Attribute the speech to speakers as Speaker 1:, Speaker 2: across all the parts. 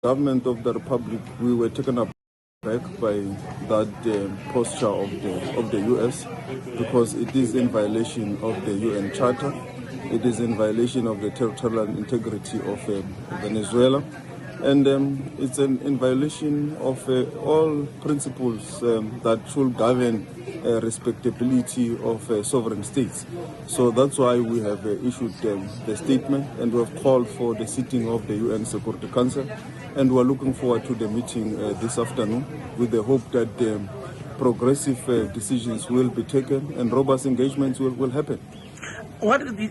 Speaker 1: Government of the Republic, we were taken aback by that posture of the US, because it is in violation of the UN Charter. It is in violation of the territorial integrity of Venezuela, and it's in violation of all principles that should govern respectability of sovereign states. So that's why we have issued the statement, and we have called for the sitting of the UN Security Council, and we are looking forward to the meeting this afternoon with the hope that progressive decisions will be taken and robust engagements will happen.
Speaker 2: What the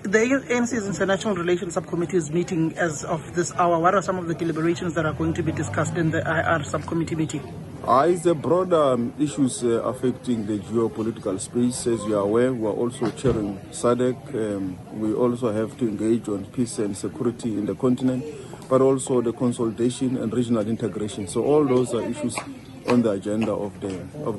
Speaker 2: ANC's International Relations Subcommittee is meeting as of this hour. What are some of the deliberations that are going to be discussed in the IR subcommittee meeting?
Speaker 1: It's a broader issues affecting the geopolitical space. As you are aware, we are also chairing SADC. We also have to engage on peace and security in the continent, but also the consolidation and regional integration. So all those are issues on the agenda of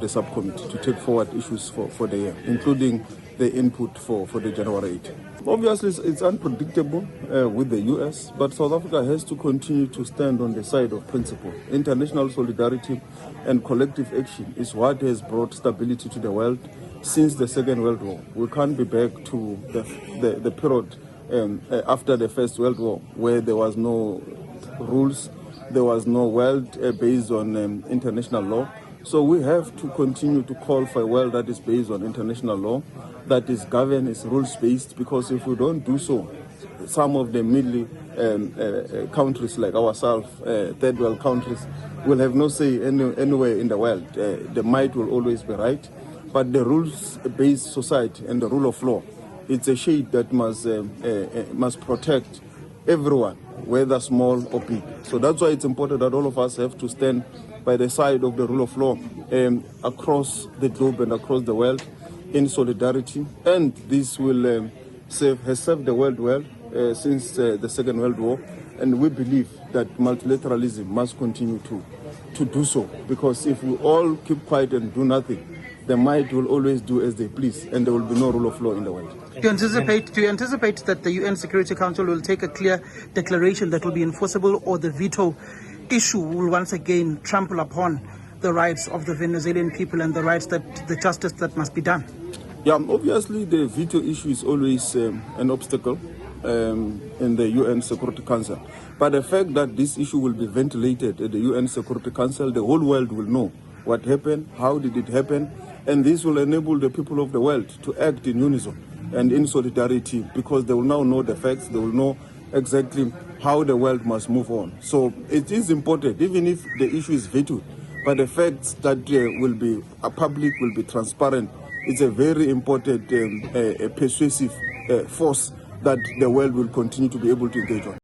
Speaker 1: the subcommittee to take forward issues for the year, including the input for the January 8. Obviously, it's unpredictable with the US, but South Africa has to continue to stand on the side of principle. International solidarity and collective action is what has brought stability to the world since the Second World War. We can't be back to the period after the First World War, where there was no rules, there was no world based on international law. So we have to continue to call for a world that is based on international law, that is governed, is rules-based, because if we don't do so, some of the middle countries like ourselves, third world countries, will have no say anywhere in the world. The might will always be right, but the rules-based society and the rule of law, it's a shade that must protect everyone, whether small or big. So that's why it's important that all of us have to stand by the side of the rule of law across the globe and across the world in solidarity. And this will has served the world well since the Second World War. And we believe that multilateralism must continue to do so, because if we all keep quiet and do nothing, the might will always do as they please, and there will be no rule of law in the world.
Speaker 2: Do you anticipate that the UN Security Council will take a clear declaration that will be enforceable, or the veto issue will once again trample upon the rights of the Venezuelan people and the justice that must be done?
Speaker 1: Yeah, obviously the veto issue is always an obstacle in the UN Security Council. But the fact that this issue will be ventilated at the UN Security Council, the whole world will know what happened, how did it happen, and this will enable the people of the world to act in unison and in solidarity, because they will now know the facts, they will know exactly how the world must move on. So it is important, even if the issue is vetoed, but the facts that will be public, will be transparent. It's a very important persuasive force that the world will continue to be able to engage on.